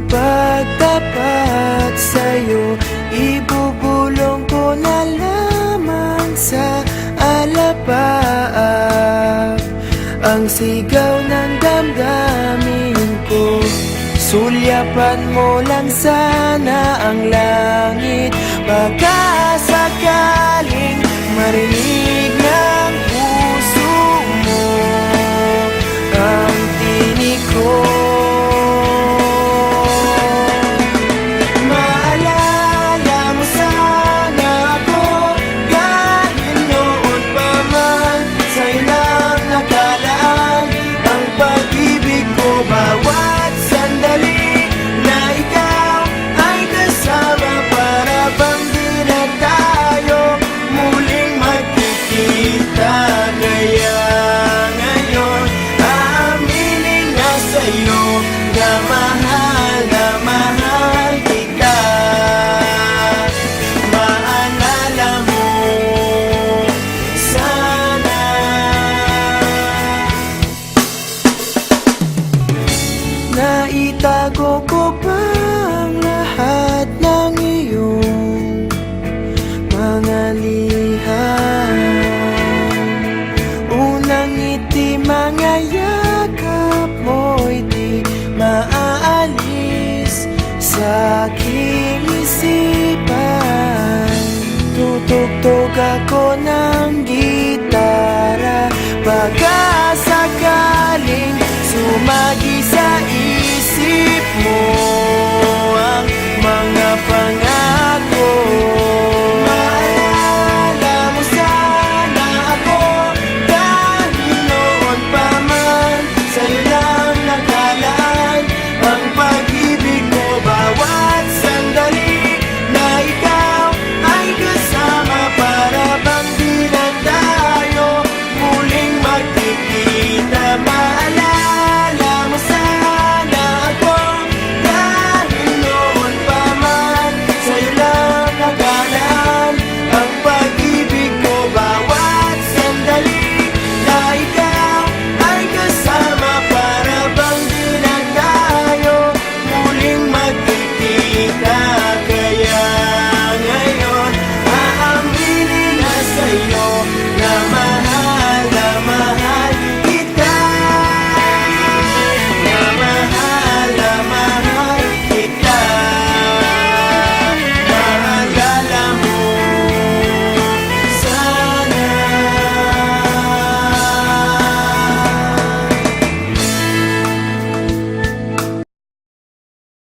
pagtapat sa'yo, ibubulong ko na lamang sa alapaap ang sigaw ng damdamin ko. Sulyapan mo lang sana ang langit, baka sakaling marinig ng puso mo ang tinig ko. Maalala mo sana ako kahit noon pa man, sa'yo lang nakalaan ang pag-ibig ko. Bawat sandali na ikaw ay kasama, para bang di na tayo muling magkikita. Kaya ngayon aaminin na sa'yo na mahal kita. Maalala mo sana. Naitago ko pa ang lahat ng iyong mga liham. Unang ngiti, mga yakap mo'y di maaalis sa aking isipan. Tutugtog ako ng gitara, baka sakaling sumagi sa isip mo ang mga pangalan